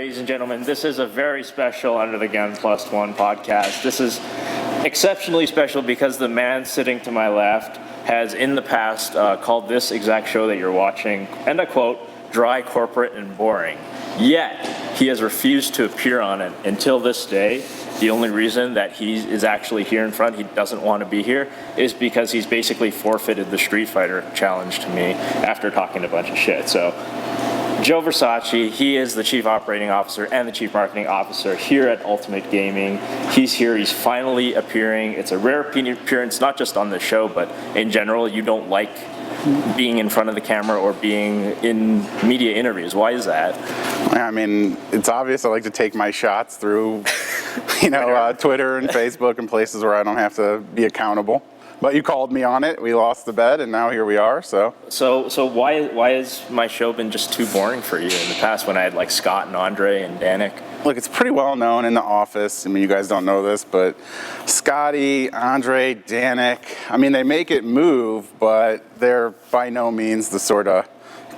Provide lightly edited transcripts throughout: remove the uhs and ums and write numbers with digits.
ladies and gentlemen. This is a very special Under the Gun Plus One podcast. This is exceptionally special because the man sitting to my left has in the past called this exact show that you're watching, and I quote, dry, corporate, and boring. Yet, he has refused to appear on it until this day. The only reason that he is actually here in front, he doesn't want to be here, is because he's basically forfeited the Street Fighter challenge to me after talking a bunch of shit. So, Joe Versaci, he is the Chief Operating Officer and the Chief Marketing Officer here at Ultimate Gaming. He's here, he's finally appearing. It's a rare appearance, not just on this show, but in general. You don't like being in front of the camera or being in media interviews. Why is that? I mean, it's obvious I like to take my shots through, Twitter and Facebook and places where I don't have to be accountable. But you called me on it. We lost the bet, and now here we are. So why has my show been just too boring for you in the past when I had like Scott and Andre and Danik? Look, it's pretty well known in the office. I mean, you guys don't know this, but Scotty, Andre, Danik, I mean, they make it move, but they're by no means the sort of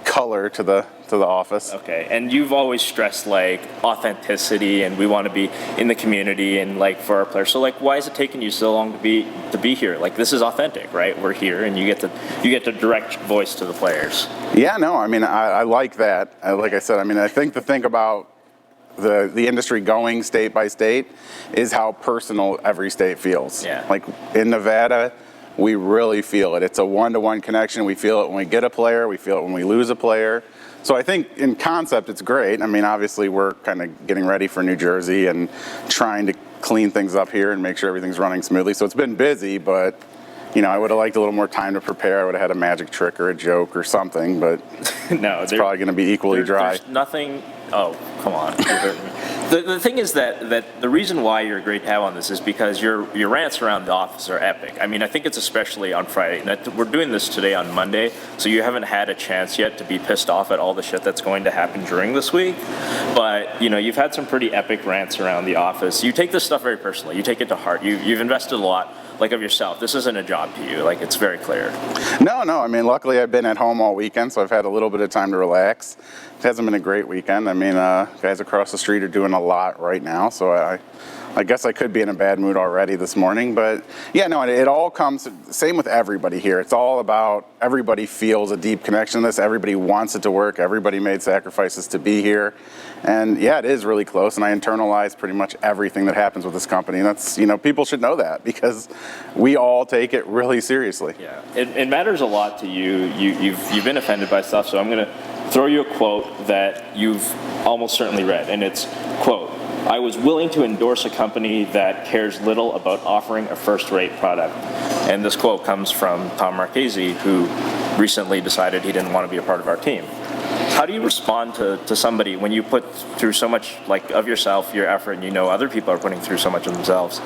color to the office. Okay, and you've always stressed like authenticity, and we want to be in the community and like for our players. So like, why is it taking you so long to be here? Like, this is authentic, right? We're here, and you get to direct voice to the players. Yeah, no, I mean, I like that. Like I said, I mean, I think the thing about the industry going state by state is how personal every state feels. Yeah. Like in Nevada, we really feel it. It's a one-to-one connection. We feel it when we get a player. We feel it when we lose a player. So I think in concept, it's great. I mean, obviously, we're kind of getting ready for New Jersey and trying to clean things up here and make sure everything's running smoothly. So it's been busy, but I would have liked a little more time to prepare. I would have had a magic trick or a joke or something, but no, it's probably going to be equally dry. There's nothing. Oh, come on. You're hurting me. The thing is that the reason why you're great to have on this is because your rants around the office are epic. I mean, I think it's especially on Friday. We're doing this today on Monday, so you haven't had a chance yet to be pissed off at all the shit that's going to happen during this week. But, you've had some pretty epic rants around the office. You take this stuff very personally. You take it to heart. You've invested a lot, like, of yourself. This isn't a job to you. Like, it's very clear. No. I mean, luckily I've been at home all weekend, so I've had a little bit of time to relax. It hasn't been a great weekend. I mean, guys across the street are doing a lot right now, so I guess I could be in a bad mood already this morning. But yeah, no, it all comes, same with everybody here. It's all about everybody feels a deep connection to this. Everybody wants it to work. Everybody made sacrifices to be here. And yeah, it is really close, and I internalize pretty much everything that happens with this company. And that's, people should know that because we all take it really seriously. Yeah, it matters a lot to you. You've been offended by stuff, so I'm going to throw you a quote that you've almost certainly read, and it's, quote, "I was willing to endorse a company that cares little about offering a first-rate product." And this quote comes from Tom Marchese, who recently decided he didn't want to be a part of our team. How do you respond to somebody when you put through so much of yourself, your effort, and other people are putting through so much of themselves,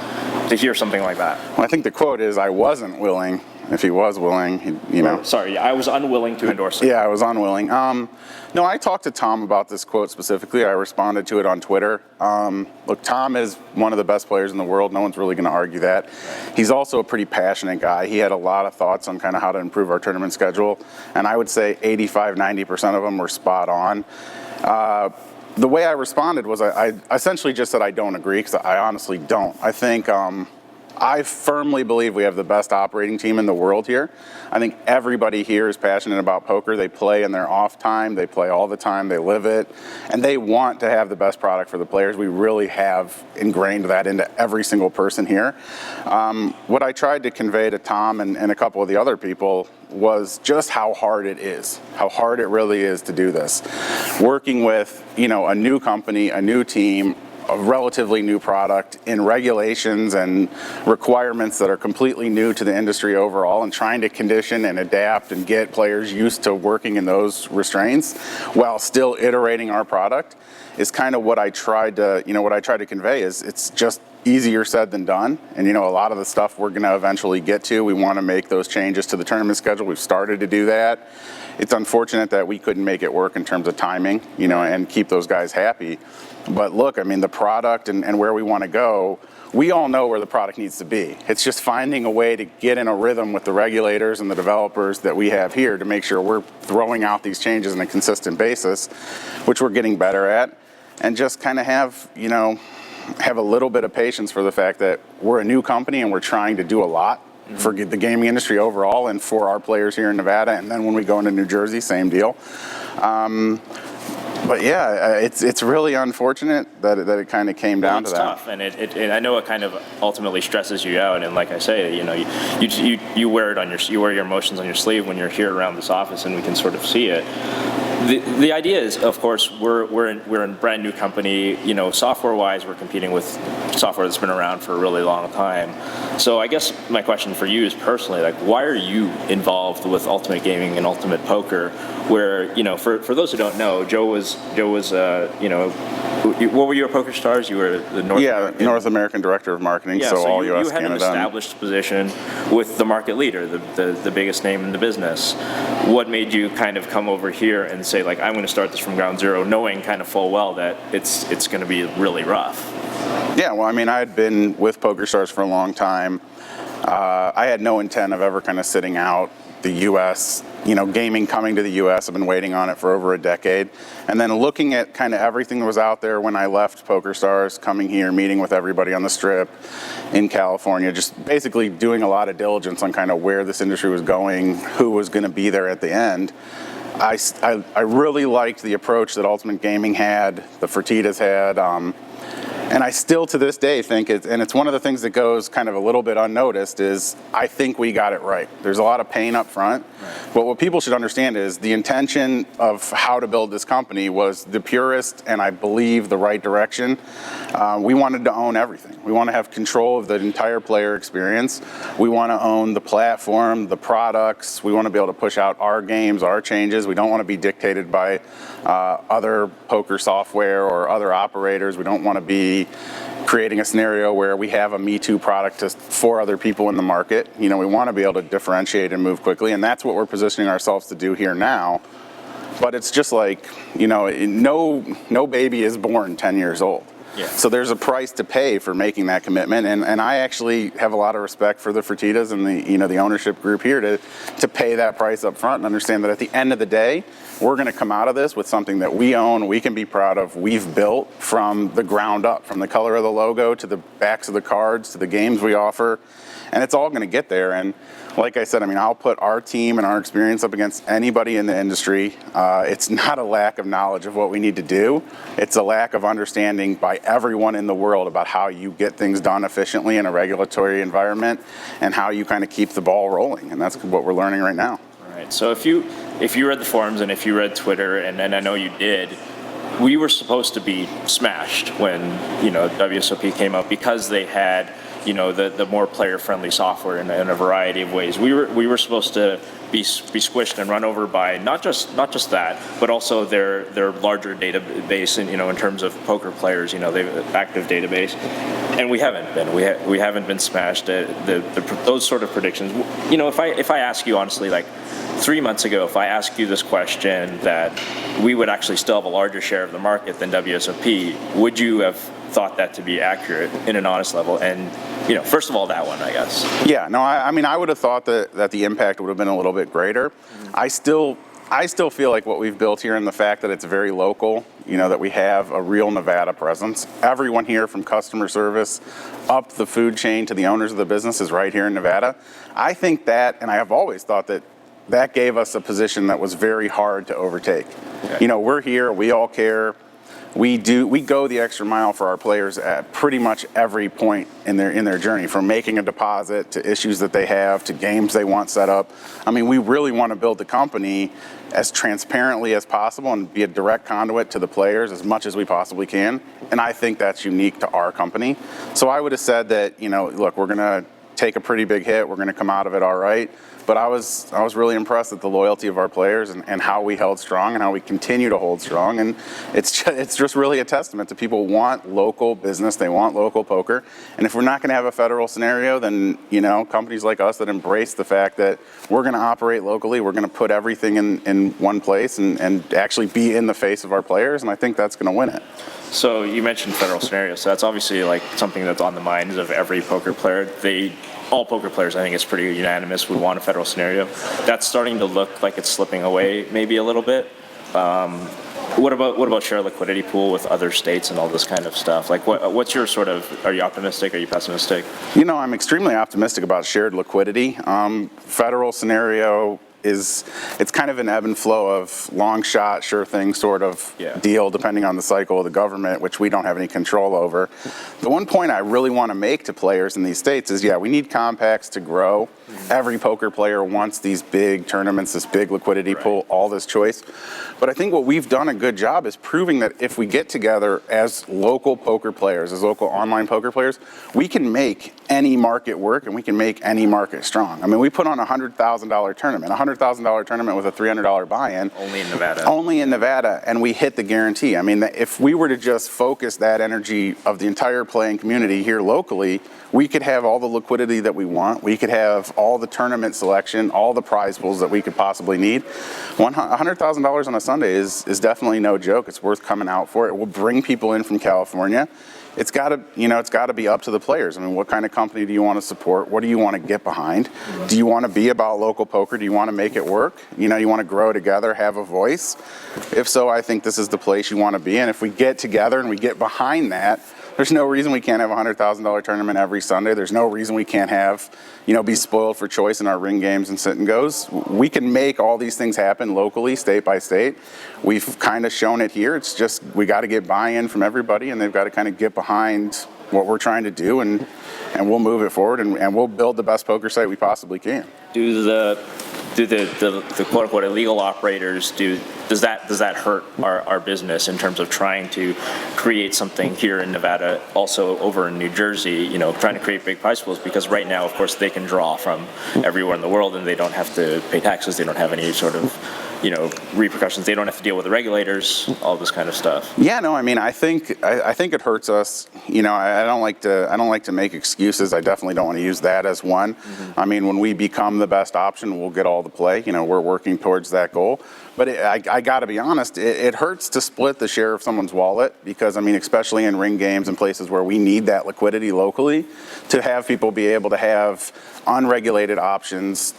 to hear something like that? Well, I think the quote is, "I wasn't willing." If he was willing, Sorry, I was unwilling to endorse it. Yeah, I was unwilling. No, I talked to Tom about this quote specifically. I responded to it on Twitter. Look, Tom is one of the best players in the world. No one's really going to argue that. He's also a pretty passionate guy. He had a lot of thoughts on kind of how to improve our tournament schedule, and I would say 85-90% of them were spot on. The way I responded was I essentially just said I don't agree, because I honestly don't. I think I firmly believe we have the best operating team in the world here. I think everybody here is passionate about poker. They play in their off time. They play all the time. They live it. And they want to have the best product for the players. We really have ingrained that into every single person here. What I tried to convey to Tom and a couple of the other people was just how hard it is, how hard it really is to do this. Working with, a new company, a new team, a relatively new product in regulations and requirements that are completely new to the industry overall, and trying to condition and adapt and get players used to working in those restraints while still iterating our product is kind of what I tried to convey. Is it's just easier said than done. And a lot of the stuff we're going to eventually get to, we want to make those changes to the tournament schedule. We've started to do that. It's unfortunate that we couldn't make it work in terms of timing, and keep those guys happy. But look, I mean, the product and where we want to go, we all know where the product needs to be. It's just finding a way to get in a rhythm with the regulators and the developers that we have here to make sure we're throwing out these changes on a consistent basis, which we're getting better at. and just kind of have a little bit of patience for the fact that we're a new company and we're trying to do a lot for the gaming industry overall and for our players here in Nevada. And then when we go into New Jersey, same deal. But yeah, it's really unfortunate that it kind of came down to that. It's tough, and I know it kind of ultimately stresses you out. And like I say, you wear your emotions on your sleeve when you're here around this office, and we can sort of see it. The idea is, of course, we're in a brand new company. Software-wise, we're competing with software that's been around for a really long time. So I guess my question for you is personally, like, why are you involved with Ultimate Gaming and Ultimate Poker? Where for those who don't know, Joe was what were you at Poker Stars? You were the North American Director of Marketing, so all U.S., you had Canada. an established position with the market leader, the biggest name in the business. What made you kind of come over here and say, like, I'm going to start this from ground zero, knowing kind of full well that it's going to be really rough? Yeah, well, I mean, I had been with Poker Stars for a long time. I had no intent of ever kind of sitting out the U.S., gaming coming to the U.S. I've been waiting on it for over a decade. And then looking at kind of everything that was out there when I left Poker Stars, coming here, meeting with everybody on the Strip in California, just basically doing a lot of diligence on kind of where this industry was going, who was going to be there at the end. I really liked the approach that Ultimate Gaming had, the Fertittas had, and I still to this day think it's one of the things that goes kind of a little bit unnoticed is I think we got it right. There's a lot of pain up front, but what people should understand is the intention of how to build this company was the purest and I believe the right direction. We wanted to own everything. We want to have control of the entire player experience. We want to own the platform, the products. We want to be able to push out our games, our changes. We don't want to be dictated by other poker software or other operators. We don't want to be creating a scenario where we have a Me Too product to 4 other people in the market. We want to be able to differentiate and move quickly, and that's what we're positioning ourselves to do here now. But it's just like, no baby is born 10 years old. Yeah. So there's a price to pay for making that commitment, and I actually have a lot of respect for the Fertittas and the ownership group here to pay that price up front and understand that at the end of the day, we're going to come out of this with something that we own, we can be proud of, we've built from the ground up, from the color of the logo to the backs of the cards to the games we offer, and it's all going to get there. And like I said, I'll put our team and our experience up against anybody in the industry. It's not a lack of knowledge of what we need to do. It's a lack of understanding by everyone in the world about how you get things done efficiently in a regulatory environment and how you kind of keep the ball rolling. And that's what we're learning right now. Right. So if you read the forums and if you read Twitter, and I know you did, we were supposed to be smashed when WSOP came out because they had the more player-friendly software in a variety of ways. We were supposed to be squished and run over by not just that, but also their larger database in terms of poker players. They have an active database, and we haven't been. We haven't been smashed. Those sort of predictions. If I ask you honestly, like 3 months ago, if I asked you this question that we would actually still have a larger share of the market than WSOP, would you have thought that to be accurate in an honest level? And first of all, that one, I guess. Yeah, no, I would have thought that the impact would have been a little bit greater. I still feel like what we've built here and the fact that it's very local, that we have a real Nevada presence. Everyone here from customer service up the food chain to the owners of the business is right here in Nevada. I think that, and I have always thought that gave us a position that was very hard to overtake. Okay. We're here, we all care. We go the extra mile for our players at pretty much every point in their journey, from making a deposit to issues that they have to games they want set up. We really want to build the company as transparently as possible and be a direct conduit to the players as much as we possibly can. And I think that's unique to our company. So I would have said that, look, we're going to take a pretty big hit. We're going to come out of it all right. But I was really impressed at the loyalty of our players and how we held strong and how we continue to hold strong. And it's just really a testament to people want local business. They want local poker. And if we're not going to have a federal scenario, then, companies like us that embrace the fact that we're going to operate locally, we're going to put everything in one place and actually be in the face of our players. And I think that's going to win it. So you mentioned federal scenario. So that's obviously like something that's on the minds of every poker player. All poker players, I think it's pretty unanimous, would want a federal scenario. That's starting to look like it's slipping away maybe a little bit. What about share liquidity pool with other states and all this kind of stuff? Like, what's your sort of? Are you optimistic? Are you pessimistic? I'm extremely optimistic about shared liquidity. Federal scenario it's kind of an ebb and flow of long shot, sure thing sort of deal, depending on the cycle of the government, which we don't have any control over. The one point I really want to make to players in these states is, we need compacts to grow. Every poker player wants these big tournaments, this big liquidity pool, all this choice. But I think what we've done a good job is proving that if we get together as local poker players, as local online poker players, we can make any market work and we can make any market strong. I mean, we put on a $100,000 tournament, $100,000 tournament with a $300 buy-in. Only in Nevada. Only in Nevada, and we hit the guarantee. I mean, if we were to just focus that energy of the entire playing community here locally, we could have all the liquidity that we want. We could have all the tournament selection, all the prize pools that we could possibly need. $100,000 on a Sunday is definitely no joke. It's worth coming out for. It will bring people in from California. It's got to be up to the players. I mean, what kind of company do you want to support? What do you want to get behind? Do you want to be about local poker? Do you want to make it work? You want to grow together, have a voice? If so, I think this is the place you want to be in. If we get together and we get behind that, there's no reason we can't have a $100,000 tournament every Sunday. There's no reason we can't have, be spoiled for choice in our ring games and sit and goes. We can make all these things happen locally, state by state. We've kind of shown it here. It's just we got to get buy-in from everybody, and they've got to kind of get behind what we're trying to do, and we'll move it forward, and we'll build the best poker site we possibly can. Do the quote unquote illegal operators does that hurt our business in terms of trying to create something here in Nevada, also over in New Jersey, trying to create big prize pools? Because right now, of course, they can draw from everywhere in the world and they don't have to pay taxes. They don't have any sort of repercussions. They don't have to deal with the regulators, all this kind of stuff. Yeah, no, I mean, I think it hurts us. I don't like to make excuses. I definitely don't want to use that as one. I mean, when we become the best option, we'll get all the play. We're working towards that goal. But I got to be honest, it hurts to split the share of someone's wallet because, I mean, especially in ring games and places where we need that liquidity locally, to have people be able to have unregulated options,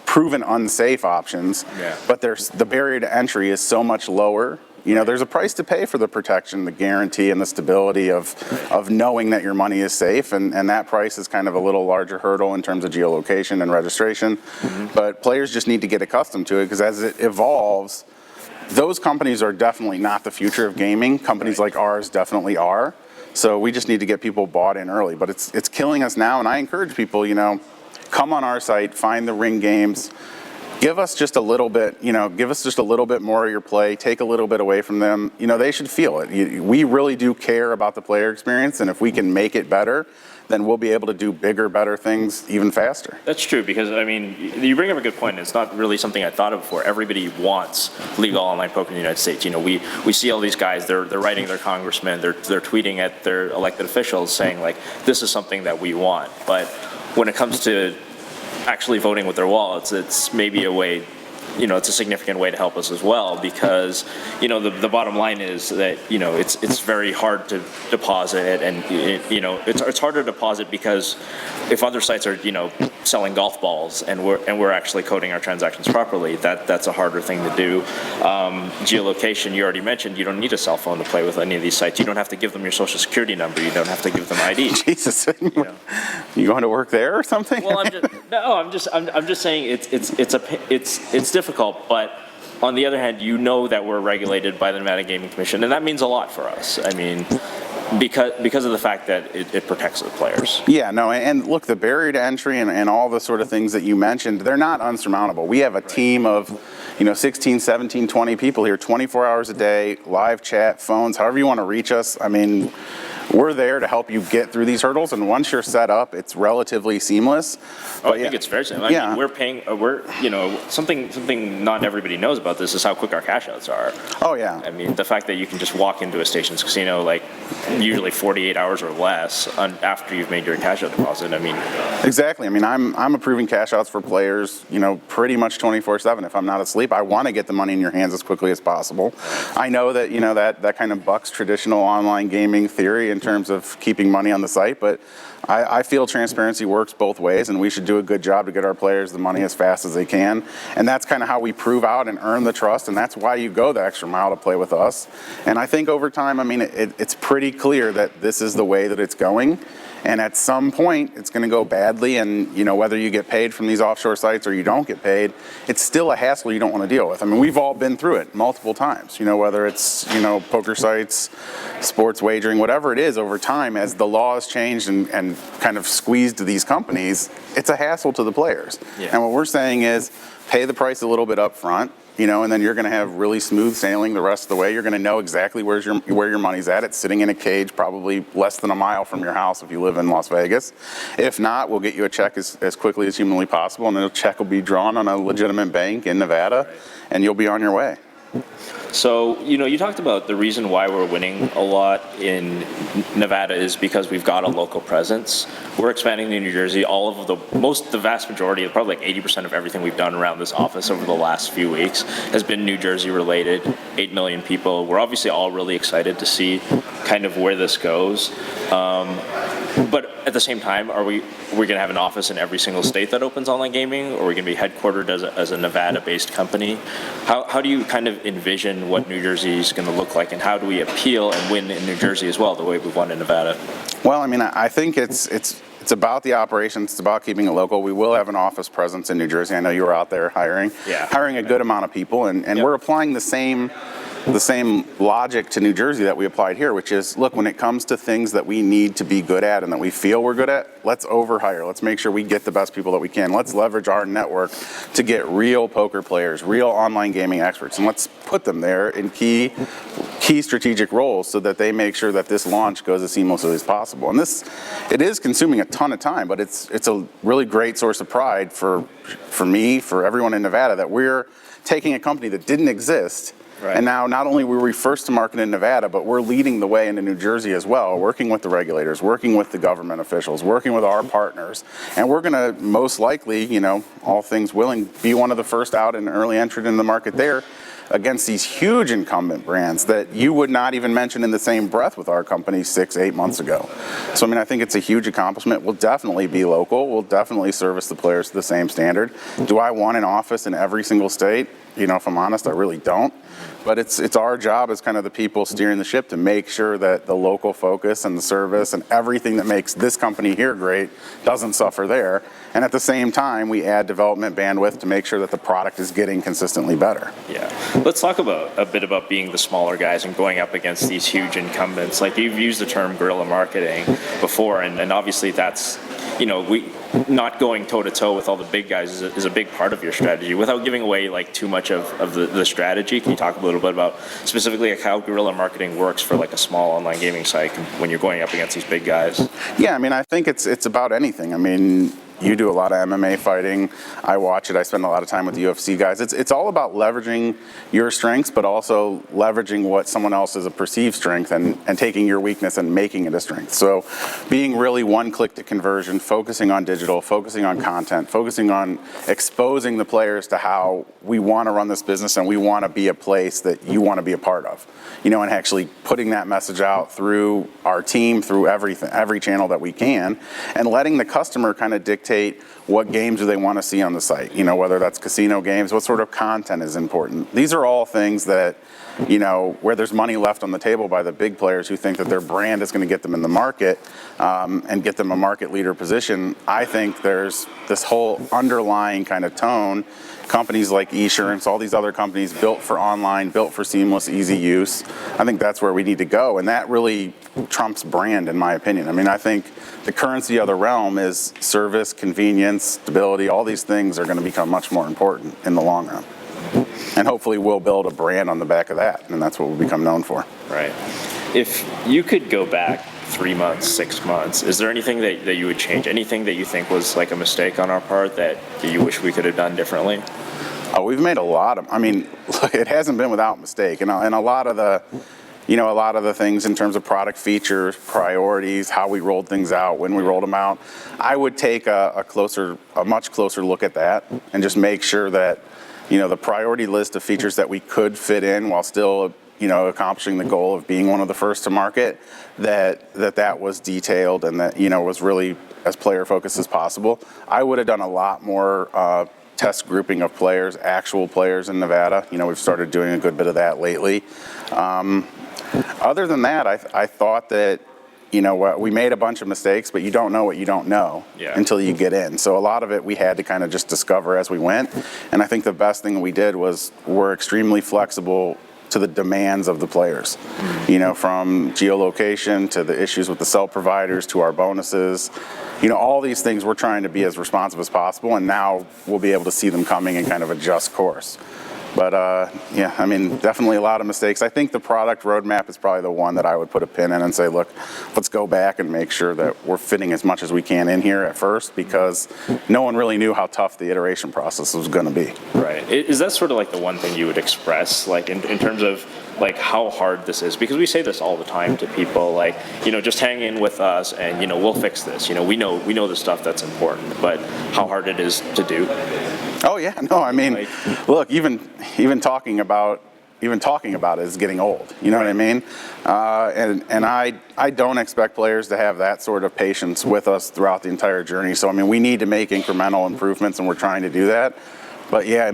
proven unsafe options, but the barrier to entry is so much lower. There's a price to pay for the protection, the guarantee, and the stability of knowing that your money is safe, and that price is kind of a little larger hurdle in terms of geolocation and registration. But players just need to get accustomed to it, because as it evolves, those companies are definitely not the future of gaming. Companies like ours definitely are. So we just need to get people bought in early. But it's killing us now, and I encourage people, come on our site, find the ring games. Give us just a little bit, more of your play, take a little bit away from them. They should feel it. We really do care about the player experience, and if we can make it better, then we'll be able to do bigger, better things even faster. That's true, because, I mean, you bring up a good point. It's not really something I thought of before. Everybody wants legal online poker in the United States. We see all these guys, they're writing their congressmen, they're tweeting at their elected officials saying, like, this is something that we want. But when it comes to actually voting with their wallets, it's maybe a way, it's a significant way to help us as well, because, the bottom line is that, it's very hard to deposit, and, it's harder to deposit because if other sites are, selling golf balls and we're actually coding our transactions properly, that's a harder thing to do. Geolocation, you already mentioned, you don't need a cell phone to play with any of these sites. You don't have to give them your social security number. You don't have to give them ID. Jesus, you going to work there or something? Well, I'm just saying it's difficult, but on the other hand, that we're regulated by the Nevada Gaming Commission, and that means a lot for us. I mean, because of the fact that it protects the players. Yeah, no, and look, the barrier to entry and all the sort of things that you mentioned, they're not unsurmountable. We have a team of 16, 17, 20 people here, 24 hours a day, live chat, phones, however you want to reach us. I mean, we're there to help you get through these hurdles, and once you're set up, it's relatively seamless. I think it's very seamless. I mean, we're paying. Something not everybody knows about this is how quick our cash outs are. Oh yeah. I mean, the fact that you can just walk into a Stations casino like usually 48 hours or less after you've made your cash out deposit. I mean. Exactly. I mean, I'm approving cash outs for players, pretty much 24/7. If I'm not asleep, I want to get the money in your hands as quickly as possible. I know that that kind of bucks traditional online gaming theory in terms of keeping money on the site, but I feel transparency works both ways, and we should do a good job to get our players the money as fast as they can. And that's kind of how we prove out and earn the trust, and that's why you go the extra mile to play with us. And I think over time, I mean, it's pretty clear that this is the way that it's going. And at some point, it's going to go badly, and whether you get paid from these offshore sites or you don't get paid, it's still a hassle you don't want to deal with. I mean, we've all been through it multiple times. Whether it's poker sites, sports wagering, whatever it is. Over time, as the laws changed and kind of squeezed these companies, it's a hassle to the players. Yeah. And what we're saying is, pay the price a little bit up front. And then you're going to have really smooth sailing the rest of the way. You're going to know exactly where your money's at. It's sitting in a cage probably less than a mile from your house if you live in Las Vegas. If not, we'll get you a check as quickly as humanly possible, and the check will be drawn on a legitimate bank in Nevada, and you'll be on your way. So, you talked about the reason why we're winning a lot in Nevada is because we've got a local presence. We're expanding to New Jersey. The vast majority, probably like 80% of everything we've done around this office over the last few weeks has been New Jersey related. 8 million people. We're obviously all really excited to see kind of where this goes. But at the same time, are we going to have an office in every single state that opens online gaming, or are we going to be headquartered as a Nevada-based company? How do you kind of envision what New Jersey is going to look like, and how do we appeal and win in New Jersey as well, the way we've won in Nevada? Well, I mean, I think it's about the operations. It's about keeping it local. We will have an office presence in New Jersey. I know you were out there hiring a good amount of people, and yep. We're applying the same logic to New Jersey that we applied here, which is, look, when it comes to things that we need to be good at and that we feel we're good at, let's overhire. Let's make sure we get the best people that we can. Let's leverage our network to get real poker players, real online gaming experts, and let's put them there in key strategic roles so that they make sure that this launch goes as seamlessly as possible. And it is consuming a ton of time, but it's a really great source of pride for me, for everyone in Nevada, that we're taking a company that didn't exist. Right. And now, not only were we first to market in Nevada, but we're leading the way into New Jersey as well, working with the regulators, working with the government officials, working with our partners. And we're going to most likely, all things willing, be one of the first out and early entrant in the market there against these huge incumbent brands that you would not even mention in the same breath with our company 6-8 months ago. So, I mean, I think it's a huge accomplishment. We'll definitely be local. We'll definitely service the players to the same standard. Do I want an office in every single state? If I'm honest, I really don't. But it's our job as kind of the people steering the ship to make sure that the local focus and the service and everything that makes this company here great doesn't suffer there. And at the same time, we add development bandwidth to make sure that the product is getting consistently better. Yeah. Let's talk a bit about being the smaller guys and going up against these huge incumbents. Like, you've used the term guerrilla marketing before, and obviously that's, not going toe-to-toe with all the big guys is a big part of your strategy. Without giving away too much of the strategy, can you talk a little bit about specifically how guerrilla marketing works for a small online gaming site when you're going up against these big guys? Yeah, I mean, I think it's about anything. I mean, you do a lot of MMA fighting. I watch it. I spend a lot of time with the UFC guys. It's all about leveraging your strengths, but also leveraging what someone else is a perceived strength and taking your weakness and making it a strength. So being really one click to conversion, focusing on digital, focusing on content, focusing on exposing the players to how we want to run this business and we want to be a place that you want to be a part of. And actually putting that message out through our team, through every channel that we can, and letting the customer kind of dictate what games do they want to see on the site, whether that's casino games, what sort of content is important. These are all things that, where there's money left on the table by the big players who think that their brand is going to get them in the market and get them a market leader position. I think there's this whole underlying kind of tone. Companies like Esurance, all these other companies built for online, built for seamless, easy use. I think that's where we need to go, and that really trumps brand, in my opinion. I mean, I think the currency of the realm is service, convenience, stability. All these things are going to become much more important in the long run. And hopefully we'll build a brand on the back of that, and that's what we'll become known for. Right. If you could go back 3 months, 6 months, is there anything that you would change? Anything that you think was a mistake on our part that you wish we could have done differently? We've made a lot of, it hasn't been without mistake. And a lot of the things in terms of product features, priorities, how we rolled things out, when we rolled them out, I would take a much closer look at that and just make sure that, the priority list of features that we could fit in while still accomplishing the goal of being one of the first to market, that was detailed and that, was really as player focused as possible. I would have done a lot more test grouping of players, actual players in Nevada. We've started doing a good bit of that lately. Other than that, I thought that, we made a bunch of mistakes, but you don't know what you don't know until you get in. So a lot of it we had to kind of just discover as we went. And I think the best thing we did was we're extremely flexible to the demands of the players, from geolocation to the issues with the cell providers to our bonuses, all these things we're trying to be as responsive as possible, and now we'll be able to see them coming and kind of adjust course. But definitely a lot of mistakes. I think the product roadmap is probably the one that I would put a pin in and say, look, let's go back and make sure that we're fitting as much as we can in here at first, because no one really knew how tough the iteration process was going to be. Right. Is that sort of like the one thing you would express, like in terms of like how hard this is? Because we say this all the time to people, like, just hang in with us and, we'll fix this. We know the stuff that's important, but how hard it is to do. Oh yeah, no, look, even talking about it is getting old. You know what I mean? And I don't expect players to have that sort of patience with us throughout the entire journey. So we need to make incremental improvements, and we're trying to do that. But yeah,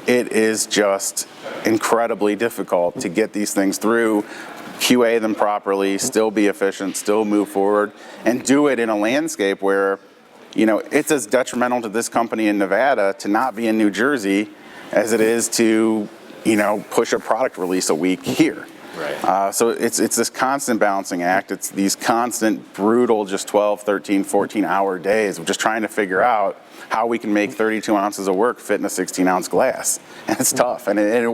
it is just incredibly difficult to get these things through, QA them properly, still be efficient, still move forward, and do it in a landscape where, it's as detrimental to this company in Nevada to not be in New Jersey as it is to, push a product release a week here. Right. So it's this constant balancing act. It's these constant, brutal, just 12, 13, 14-hour days of just trying to figure out how we can make 32 ounces of work fit in a 16-ounce glass. And it's tough, and it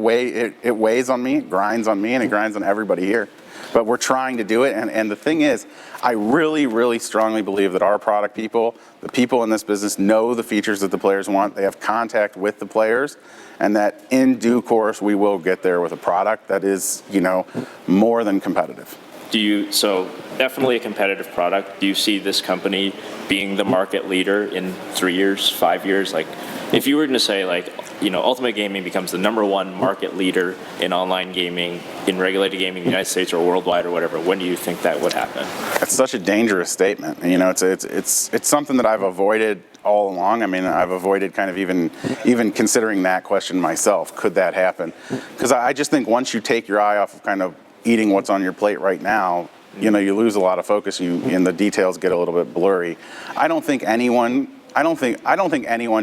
weighs on me, it grinds on me, and it grinds on everybody here. But we're trying to do it, and the thing is, I really, really strongly believe that our product people, the people in this business, know the features that the players want. They have contact with the players, and that in due course, we will get there with a product that is, more than competitive. So definitely a competitive product. Do you see this company being the market leader in 3 years, 5 years? Like, if you were to say, like, Ultimate Gaming becomes the number one market leader in online gaming, in regulated gaming in the United States or worldwide or whatever, when do you think that would happen? That's such a dangerous statement. It's something that I've avoided all along. I've avoided kind of even considering that question myself. Could that happen? Because I just think once you take your eye off of kind of eating what's on your plate right now, you lose a lot of focus, and the details get a little bit blurry. I don't think anyone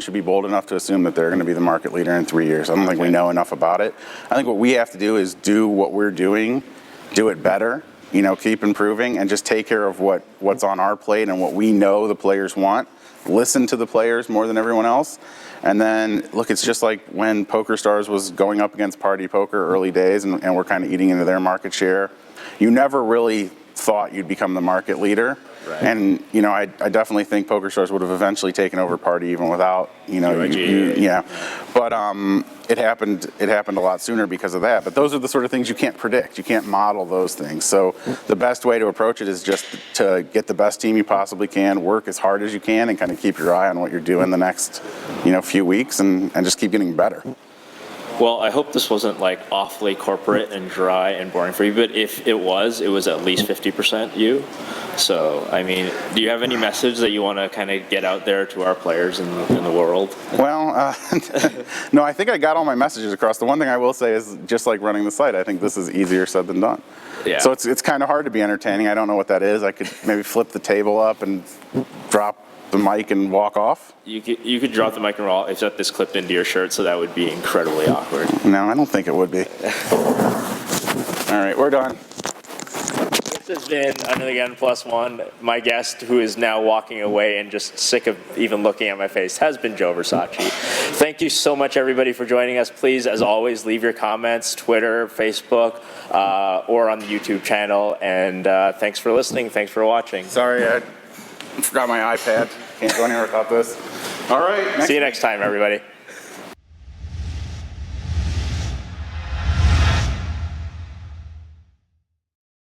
should be bold enough to assume that they're going to be the market leader in 3 years. I don't think we know enough about it. I think what we have to do is do what we're doing, do it better, keep improving, and just take care of what's on our plate and what we know the players want. Listen to the players more than everyone else. And then, look, it's just like when PokerStars was going up against Party Poker early days, and we're kind of eating into their market share. You never really thought you'd become the market leader. Right. And, I definitely think PokerStars would have eventually taken over Party even without, But it happened a lot sooner because of that. But those are the sort of things you can't predict. You can't model those things. So the best way to approach it is just to get the best team you possibly can, work as hard as you can, and kind of keep your eye on what you're doing the next, few weeks, and just keep getting better. Well, I hope this wasn't like awfully corporate and dry and boring for you, but if it was at least 50% you. So, do you have any message that you want to kind of get out there to our players in the world? Well, no, I think I got all my messages across. The one thing I will say is, just like running the site, I think this is easier said than done. Yeah. So it's kind of hard to be entertaining. I don't know what that is. I could maybe flip the table up and drop the mic and walk off. You could drop the mic and roll, except this clipped into your shirt, so that would be incredibly awkward. No, I don't think it would be. All right, we're done. This has been Under the Gun +1. My guest, who is now walking away and just sick of even looking at my face, has been Joe Versaci. Thank you so much, everybody, for joining us. Please, as always, leave your comments, Twitter, Facebook, or on the YouTube channel. And thanks for listening. Thanks for watching. Sorry, I forgot my iPad. Can't go anywhere without this. All right. See you next time, everybody.